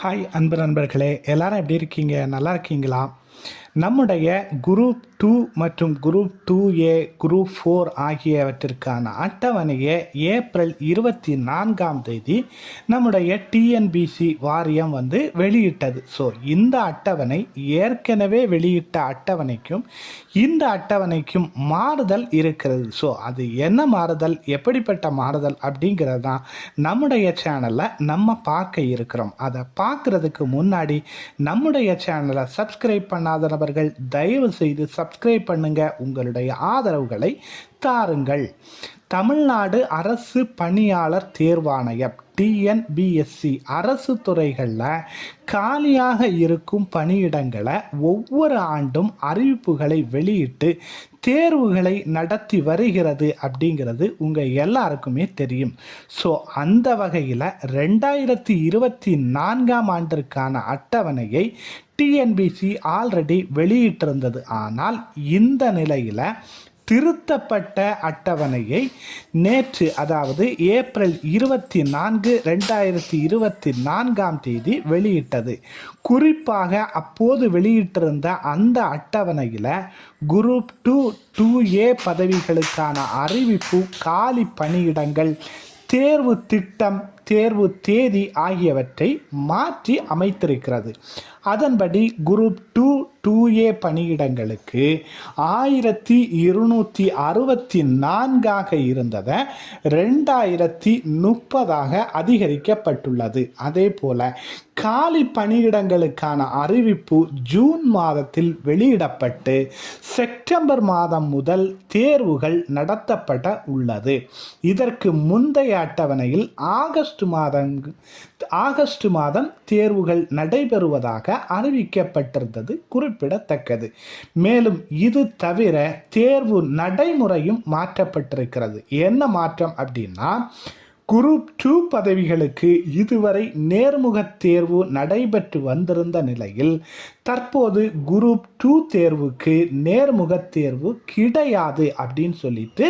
Hi அன்பு நண்பர்களே, எல்லாரும் எப்படி இருக்கீங்க? நல்லா இருக்கீங்களா? நம்முடைய குரூப் 2 மற்றும் குரூப் 2A, குரூப் 4 ஆகியவற்றிற்கான அட்டவணையை ஏப்ரல் 24ஆம் தேதி நம்முடைய டிஎன்பிசி வாரியம் வெளியிட்டது. ஸோ இந்த அட்டவணை ஏற்கனவே வெளியிட்ட அட்டவணைக்கும் இந்த அட்டவணைக்கும் மாறுதல் இருக்கிறது. ஸோ அது என்ன மாறுதல், எப்படிப்பட்ட மாறுதல் அப்படிங்கிறது தான் நம்முடைய சேனலில் நம்ம பார்க்க இருக்கிறோம். அதை பார்க்குறதுக்கு முன்னாடி நம்முடைய சேனலை சப்ஸ்கிரைப் பண்ணாத நபர்கள் தயவு செய்து சப்ஸ்கிரைப் பண்ணுங்க, உங்களுடைய ஆதரவுகளை தாருங்கள். தமிழ்நாடு அரசு பணியாளர் தேர்வாணையம் டிஎன்பிஎஸ்சி அரசு துறைகளில் காலியாக இருக்கும் பணியிடங்களை ஒவ்வொரு ஆண்டும் அறிவிப்புகளை வெளியிட்டு தேர்வுகளை நடத்தி வருகிறது அப்படிங்கிறது உங்கள் எல்லாருக்குமே தெரியும். ஸோ அந்த வகையில் 2024ஆம் ஆண்டிற்கான அட்டவணையை டிஎன்பிசி ஆல்ரெடி வெளியிட்டிருந்தது. ஆனால் இந்த நிலையில் திருத்தப்பட்ட அட்டவணையை நேற்று, அதாவது ஏப்ரல் 24, 2024ஆம் தேதி வெளியிட்டது. குறிப்பாக அப்போது வெளியிட்டிருந்த அந்த அட்டவணையில் குரூப் 2, 2A பதவிகளுக்கான அறிவிப்பு, காலி பணியிடங்கள், தேர்வு திட்டம், தேர்வு தேதி ஆகியவற்றை மாற்றி அமைத்திருக்கிறது. அதன்படி குரூப் 2, 2A பணியிடங்களுக்கு 1264 இருந்ததை 2030 அதிகரிக்கப்பட்டுள்ளது. அதே போல காலி பணியிடங்களுக்கான அறிவிப்பு ஜூன் மாதத்தில் வெளியிடப்பட்டு செப்டம்பர் மாதம் முதல் தேர்வுகள் நடத்தப்பட உள்ளது. இதற்கு முந்தைய அட்டவணையில் ஆகஸ்ட் மாதம் தேர்வுகள் நடைபெறுவதாக அறிவிக்கப்பட்டிருந்தது குறிப்பிடத்தக்கது. மேலும் இது தவிர தேர்வு நடைமுறையும் மாற்றப்பட்டிருக்கிறது. என்ன மாற்றம் அப்படின்னா, குரூப் 2 பதவிகளுக்கு இதுவரை நேர்முக தேர்வு நடைபெற்று வந்திருந்த நிலையில் தற்போது குரூப் 2 தேர்வுக்கு நேர்முக தேர்வு கிடையாது அப்படின்னு சொல்லிட்டு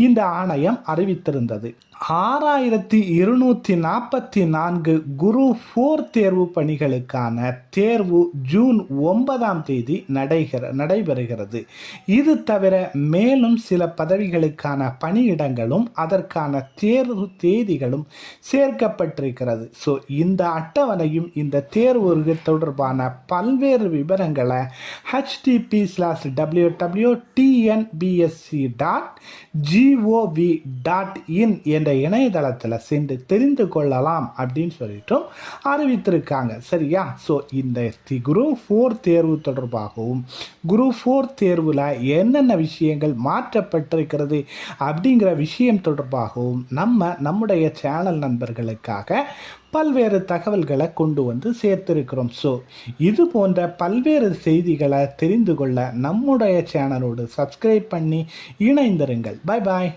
இந்த ஆணையம் அறிவித்திருந்தது. 6244 குரூப் 4 தேர்வு பணிகளுக்கான தேர்வு ஜூன் 9ஆம் தேதி நடைபெறுகிறது. இது தவிர மேலும் சில பதவிகளுக்கான பணியிடங்களும் அதற்கான தேர்வு தேதிகளும் சேர்க்கப்பட்டிருக்கிறது. ஸோ இந்த அட்டவணையும் இந்த தேர்வு தொடர்பான பல்வேறு விவரங்களை http://tnbsc.gov.in என்ற இணையதளத்தில் சென்று தெரிந்து கொள்ளலாம் அப்படின்னு சொல்லிட்டும் அறிவித்திருக்காங்க. சரியா? ஸோ இந்த குரூப் 4 தேர்வு தொடர்பாகவும் குரூப் 4 தேர்வில் என்னென்ன விஷயங்கள் மாற்றப்பட்டிருக்கிறது அப்படிங்கிற விஷயம் தொடர்பாகவும் நம்முடைய சேனல் நண்பர்களுக்காக பல்வேறு தகவல்களை கொண்டு சேர்த்திருக்கிறோம். ஸோ இது போன்ற பல்வேறு செய்திகளை தெரிந்து கொள்ள நம்முடைய சேனலோடு சப்ஸ்கிரைப் பண்ணி இணைந்திருங்கள். பாய் பாய்.